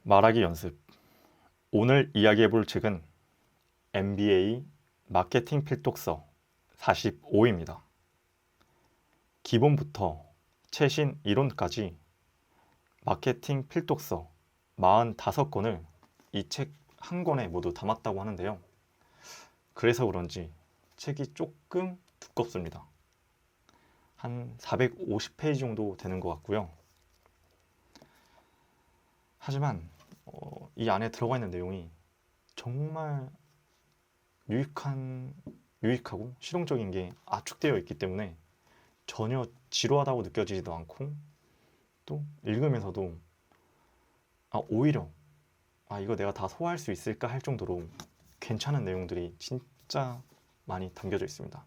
말하기 연습. 오늘 이야기해볼 책은 MBA 마케팅 필독서 45입니다. 기본부터 최신 이론까지 마케팅 필독서 45권을 이 책 한 권에 모두 담았다고 하는데요. 그래서 그런지 책이 조금 두껍습니다. 한 450페이지 정도 되는 것 같고요. 하지만 이 안에 들어가 있는 내용이 정말 유익하고 실용적인 게 압축되어 있기 때문에 전혀 지루하다고 느껴지지도 않고, 또 읽으면서도 오히려 이거 내가 다 소화할 수 있을까 할 정도로 괜찮은 내용들이 진짜 많이 담겨져 있습니다.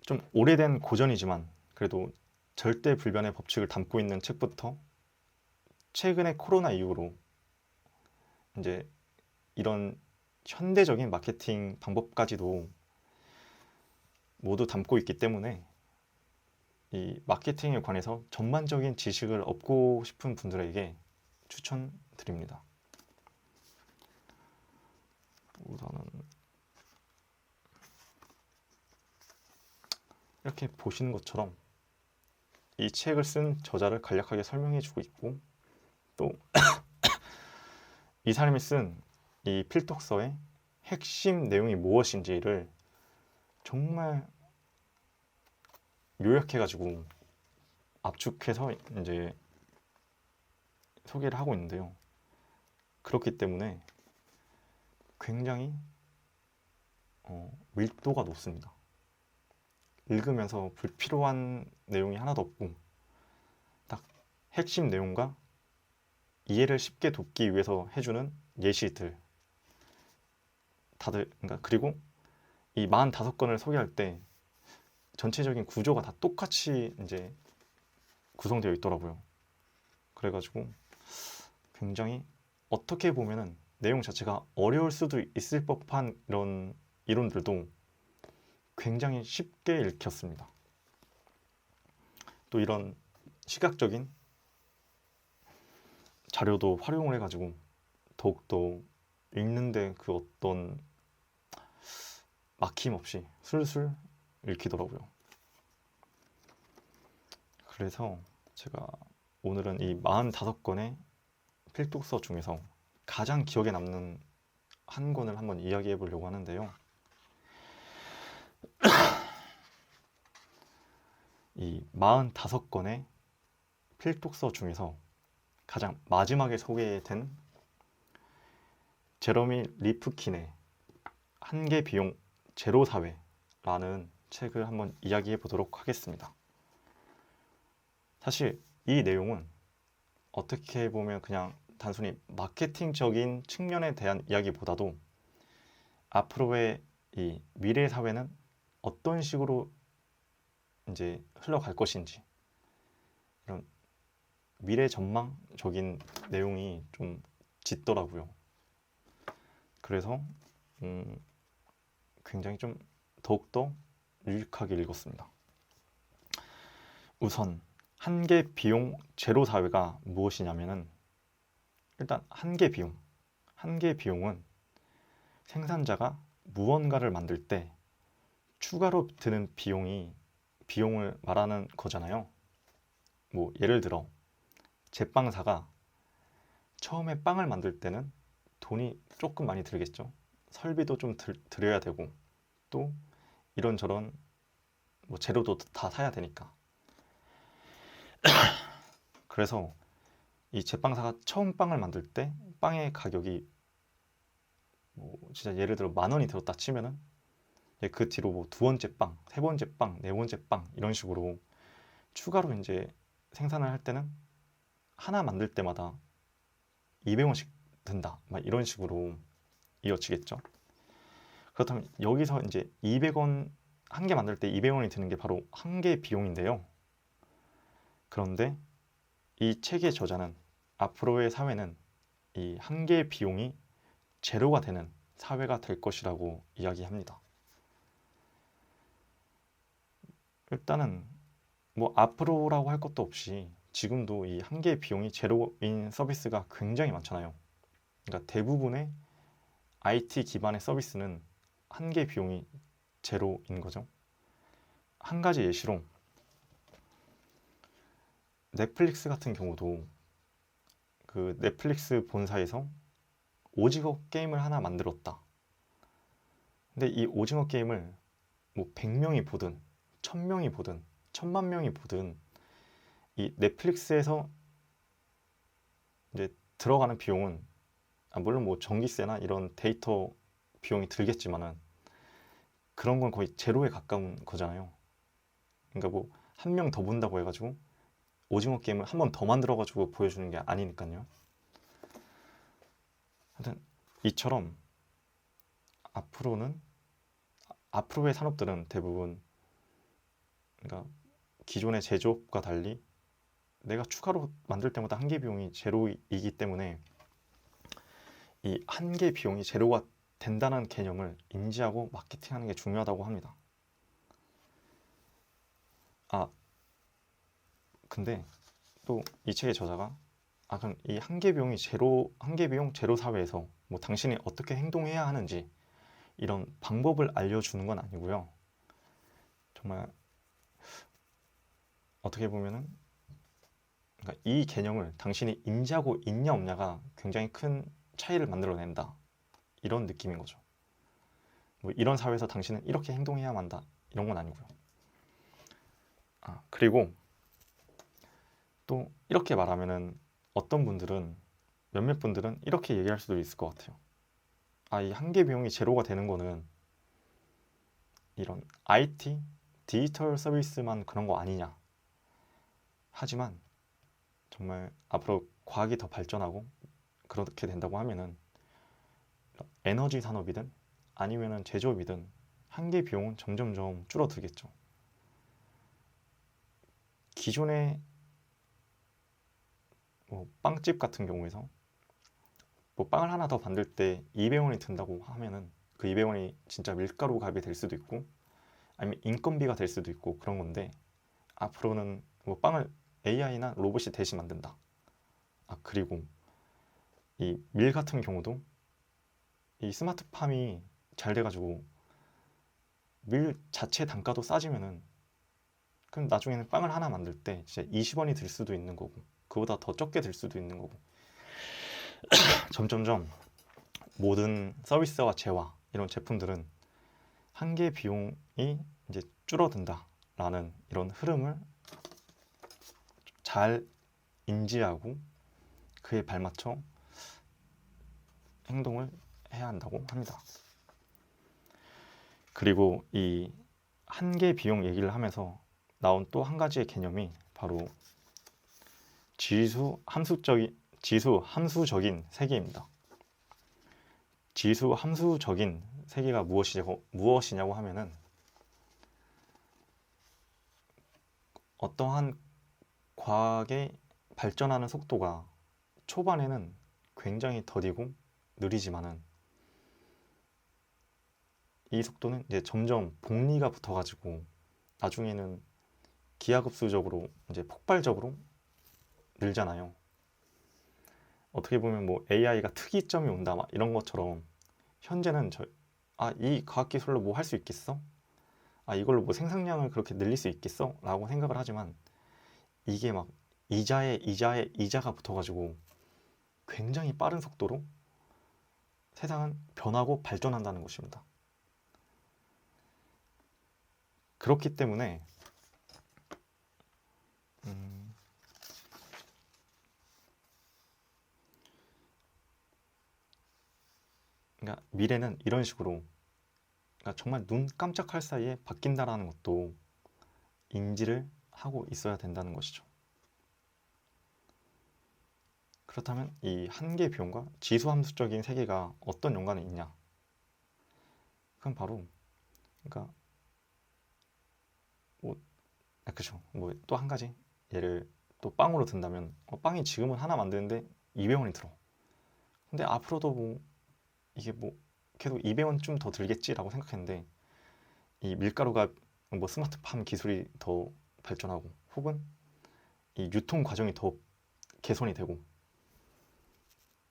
좀 오래된 고전이지만 그래도 절대 불변의 법칙을 담고 있는 책부터 최근의 코로나 이후로 이제 이런 현대적인 마케팅 방법까지도 모두 담고 있기 때문에 이 마케팅에 관해서 전반적인 지식을 얻고 싶은 분들에게 추천드립니다. 우선은 이렇게 보시는 것처럼 이 책을 쓴 저자를 간략하게 설명해 주고 있고, 또 이 사람이 쓴 이 필독서의 핵심 내용이 무엇인지를 정말 요약해가지고 압축해서 이제 소개를 하고 있는데요. 그렇기 때문에 굉장히 밀도가 높습니다. 읽으면서 불필요한 내용이 하나도 없고, 딱 핵심 내용과 이해를 쉽게 돕기 위해서 해주는 예시들 다들, 그리고 이 45권을 소개할 때 전체적인 구조가 다 똑같이 이제 구성되어 있더라고요. 그래가지고 굉장히 어떻게 보면은 내용 자체가 어려울 수도 있을 법한 이런 이론들도 굉장히 쉽게 읽혔습니다. 또 이런 시각적인 자료도 활용을 해가지고 더욱더 읽는데 그 어떤 막힘 없이 술술 읽히더라고요. 그래서 제가 오늘은 이 45권의 필독서 중에서 가장 기억에 남는 한 권을 한번 이야기해 보려고 하는데요. 이 45권의 필독서 중에서 가장 마지막에 소개된 제러미 리프킨의 한계 비용 제로 사회라는 책을 한번 이야기해 보도록 하겠습니다. 사실 이 내용은 어떻게 보면 그냥 단순히 마케팅적인 측면에 대한 이야기보다도 앞으로의 이 미래 사회는 어떤 식으로 이제 흘러갈 것인지, 이런 미래 전망적인 내용이 좀 짙더라고요. 그래서 굉장히 좀 더욱더 유익하게 읽었습니다. 우선 한계 비용 제로 사회가 무엇이냐면은, 일단 한계 비용은 생산자가 무언가를 만들 때 추가로 드는 비용을 말하는 거잖아요. 예를 들어 제빵사가 처음에 빵을 만들 때는 돈이 조금 많이 들겠죠. 설비도 좀 들여야 되고, 또 이런저런 재료도 다 사야 되니까. 그래서 이 제빵사가 처음 빵을 만들 때 빵의 가격이 진짜 예를 들어 10,000원이 들었다 치면은 그 뒤로 두 번째 빵, 세 번째 빵, 네 번째 빵 이런 식으로 추가로 이제 생산을 할 때는 하나 만들 때마다 200원씩 든다, 이런 식으로 이어지겠죠. 그렇다면 여기서 이제 200원 한 개 만들 때 200원이 드는 게 바로 한 개 비용인데요. 그런데 이 책의 저자는 앞으로의 사회는 이 한 개 비용이 제로가 되는 사회가 될 것이라고 이야기합니다. 일단은 앞으로라고 할 것도 없이 지금도 이 한 개의 비용이 제로인 서비스가 굉장히 많잖아요. 그러니까 대부분의 IT 기반의 서비스는 한 개의 비용이 제로인 거죠. 한 가지 예시로 넷플릭스 같은 경우도 그 넷플릭스 본사에서 오징어 게임을 하나 만들었다. 근데 이 오징어 게임을 뭐 100명이 보든 1000명이 보든 1000만 명이 보든 이 넷플릭스에서 이제 들어가는 비용은 물론 뭐 전기세나 이런 데이터 비용이 들겠지만은 그런 건 거의 제로에 가까운 거잖아요. 그러니까 뭐 한 명 더 본다고 해가지고 오징어 게임을 한 번 더 만들어가지고 보여주는 게 아니니까요. 하여튼 이처럼 앞으로의 산업들은 대부분 그러니까 기존의 제조업과 달리 내가 추가로 만들 때마다 한 개 비용이 제로이기 때문에 이 한 개 비용이 제로가 된다는 개념을 인지하고 마케팅하는 게 중요하다고 합니다. 근데 또 이 책의 저자가 그럼 이 한 개 비용이 한 개 비용 제로 사회에서 뭐 당신이 어떻게 행동해야 하는지 이런 방법을 알려주는 건 아니고요. 정말 어떻게 보면은 그러니까 이 개념을 당신이 인지하고 있냐 없냐가 굉장히 큰 차이를 만들어낸다. 이런 느낌인 거죠. 뭐 이런 사회에서 당신은 이렇게 행동해야만 한다. 이런 건 아니고요. 그리고 또 이렇게 말하면은 몇몇 분들은 이렇게 얘기할 수도 있을 것 같아요. 이 한 개 비용이 제로가 되는 거는 이런 IT, 디지털 서비스만 그런 거 아니냐. 하지만 정말 앞으로 과학이 더 발전하고 그렇게 된다고 하면은 에너지 산업이든 아니면은 제조업이든 한 개 비용은 점점점 줄어들겠죠. 기존의 뭐 빵집 같은 경우에서 뭐 빵을 하나 더 만들 때 200원이 든다고 하면은 그 200원이 진짜 밀가루 값이 될 수도 있고 아니면 인건비가 될 수도 있고 그런 건데 앞으로는 뭐 빵을 AI나 로봇이 대신 만든다. 그리고 이 밀 같은 경우도 이 스마트팜이 잘 돼가지고 밀 자체 단가도 싸지면은 그럼 나중에는 빵을 하나 만들 때 진짜 20원이 들 수도 있는 거고 그보다 더 적게 들 수도 있는 거고 점점점 모든 서비스와 재화 이런 제품들은 한 개 비용이 이제 줄어든다라는 이런 흐름을 잘 인지하고 그에 발맞춰 행동을 해야 한다고 합니다. 그리고 이 한 개 비용 얘기를 하면서 나온 또 한 가지의 개념이 바로 지수 함수적인 세계입니다. 지수 함수적인 세계가 무엇이냐고 하면은 어떠한 과학의 발전하는 속도가 초반에는 굉장히 더디고 느리지만은 이 속도는 이제 점점 복리가 붙어가지고 나중에는 기하급수적으로 이제 폭발적으로 늘잖아요. 어떻게 보면 뭐 AI가 특이점이 온다 막 이런 것처럼 현재는 이 과학기술로 뭐 할 수 있겠어? 이걸로 뭐 생산량을 그렇게 늘릴 수 있겠어? 라고 생각을 하지만 이게 막 이자가 붙어가지고 굉장히 빠른 속도로 세상은 변하고 발전한다는 것입니다. 그렇기 때문에 그러니까 미래는 이런 식으로 그러니까 정말 눈 깜짝할 사이에 바뀐다라는 것도 인지를 하고 있어야 된다는 것이죠. 그렇다면 이 한계 비용과 지수함수적인 세계가 어떤 연관이 있냐? 그건 바로 그러니까 그렇죠. 뭐 또 한 가지 예를 또 빵으로 든다면 빵이 지금은 하나 만드는데 200원이 들어. 근데 앞으로도 뭐 이게 뭐 계속 200원 좀 더 들겠지라고 생각했는데 이 밀가루가 뭐 스마트팜 기술이 더 발전하고 혹은 이 유통 과정이 더 개선이 되고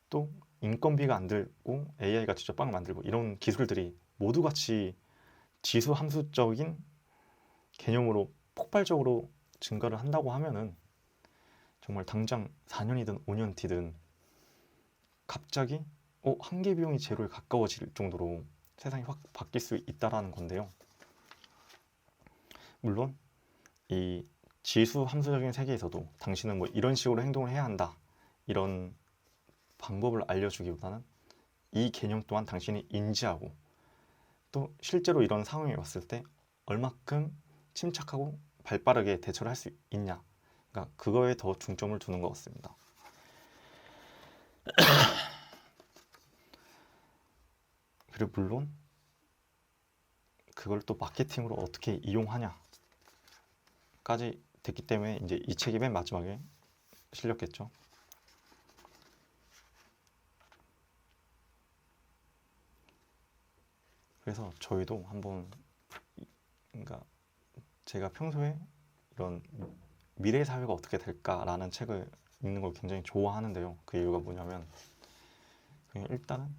또 인건비가 안 들고 AI가 직접 빵을 만들고 이런 기술들이 모두 같이 지수 함수적인 개념으로 폭발적으로 증가를 한다고 하면은 정말 당장 4년이든 5년 뒤든 갑자기 한계 비용이 제로에 가까워질 정도로 세상이 확 바뀔 수 있다라는 건데요. 물론 이 지수 함수적인 세계에서도 당신은 뭐 이런 식으로 행동을 해야 한다 이런 방법을 알려주기보다는 이 개념 또한 당신이 인지하고 또 실제로 이런 상황이 왔을 때 얼마큼 침착하고 발빠르게 대처를 할 수 있냐, 그러니까 그거에 더 중점을 두는 것 같습니다. 그리고 물론 그걸 또 마케팅으로 어떻게 이용하냐까지 됐기 때문에 이제 이 책이 맨 마지막에 실렸겠죠. 그래서 저희도 한번, 그러니까 제가 평소에 이런 미래 사회가 어떻게 될까라는 책을 읽는 걸 굉장히 좋아하는데요. 그 이유가 뭐냐면 그냥 일단은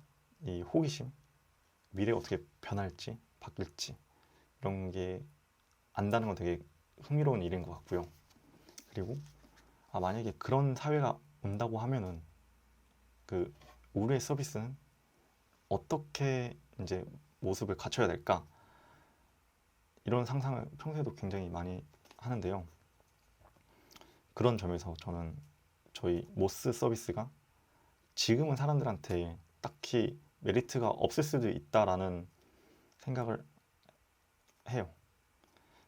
이 호기심, 미래가 어떻게 변할지 바뀔지 이런 게 안다는 건 되게 흥미로운 일인 것 같고요. 그리고 만약에 그런 사회가 온다고 하면은 그 우리의 서비스는 어떻게 이제 모습을 갖춰야 될까, 이런 상상을 평소에도 굉장히 많이 하는데요. 그런 점에서 저는 저희 모스 서비스가 지금은 사람들한테 딱히 메리트가 없을 수도 있다라는 생각을 해요.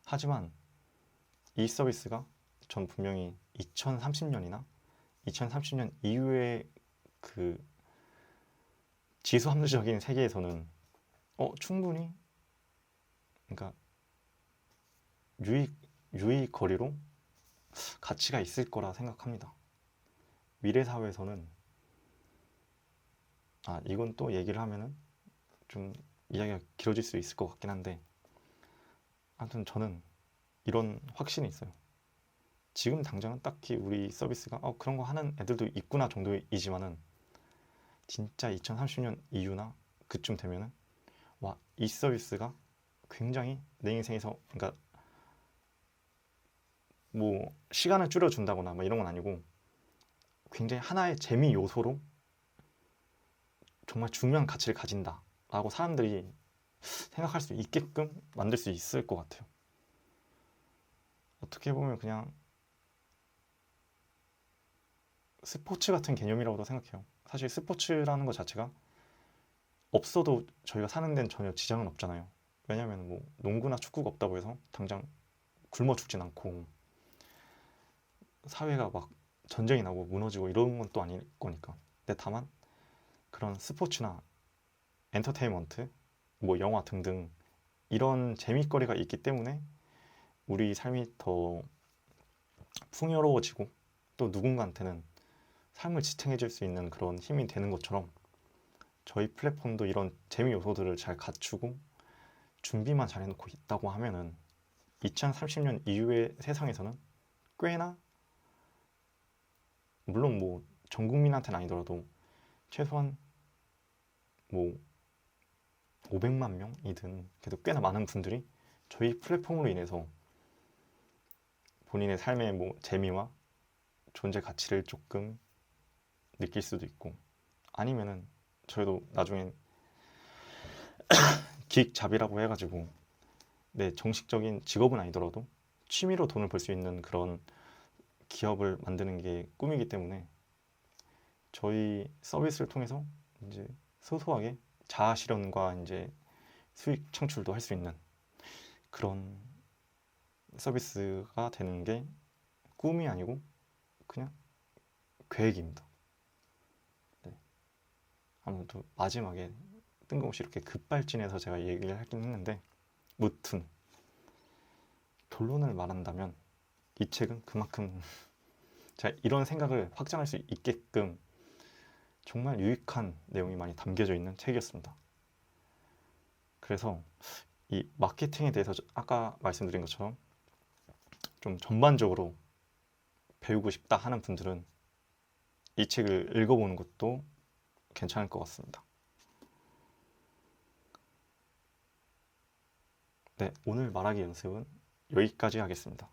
하지만 이 서비스가 전 분명히 2030년이나 2030년 이후에 그 지수 함수적인 세계에서는 충분히, 그러니까 유의 거리로 가치가 있을 거라 생각합니다. 미래 사회에서는 이건 또 얘기를 하면은 좀 이야기가 길어질 수 있을 것 같긴 한데, 아무튼 저는 이런 확신이 있어요. 지금 당장은 딱히 우리 서비스가 그런 거 하는 애들도 있구나 정도이지만은 진짜 2030년 이후나 그쯤 되면은 이 서비스가 굉장히 내 인생에서, 그러니까 뭐 시간을 줄여준다거나 뭐 이런 건 아니고 굉장히 하나의 재미 요소로 정말 중요한 가치를 가진다라고 사람들이 생각할 수 있게끔 만들 수 있을 것 같아요. 어떻게 보면 그냥 스포츠 같은 개념이라고도 생각해요. 사실 스포츠라는 것 자체가 없어도 저희가 사는 데는 전혀 지장은 없잖아요. 왜냐하면 뭐 농구나 축구가 없다고 해서 당장 굶어 죽진 않고 사회가 막 전쟁이 나고 무너지고 이런 건 또 아닐 거니까. 근데 다만 그런 스포츠나 엔터테인먼트, 뭐 영화 등등 이런 재미거리가 있기 때문에 우리 삶이 더 풍요로워지고 또 누군가한테는 삶을 지탱해줄 수 있는 그런 힘이 되는 것처럼 저희 플랫폼도 이런 재미 요소들을 잘 갖추고 준비만 잘 해놓고 있다고 하면은 2030년 이후의 세상에서는 꽤나, 물론 뭐 전 국민한테는 아니더라도 최소한 뭐 500만 명이든 그래도 꽤나 많은 분들이 저희 플랫폼으로 인해서 본인의 삶의 뭐 재미와 존재 가치를 조금 느낄 수도 있고, 아니면은 저희도 나중엔 기익잡이라고 해가지고 내 정식적인 직업은 아니더라도 취미로 돈을 벌 수 있는 그런 기업을 만드는 게 꿈이기 때문에 저희 서비스를 통해서 이제 소소하게 자아 실현과 이제 수익 창출도 할 수 있는 그런 서비스가 되는 게 꿈이 아니고 그냥 계획입니다. 네. 아무튼 마지막에 뜬금없이 이렇게 급발진해서 제가 얘기를 하긴 했는데, 무튼 결론을 말한다면 이 책은 그만큼 제가 이런 생각을 확장할 수 있게끔 정말 유익한 내용이 많이 담겨져 있는 책이었습니다. 그래서 이 마케팅에 대해서 아까 말씀드린 것처럼 좀 전반적으로 배우고 싶다 하는 분들은 이 책을 읽어보는 것도 괜찮을 것 같습니다. 네, 오늘 말하기 연습은 여기까지 하겠습니다.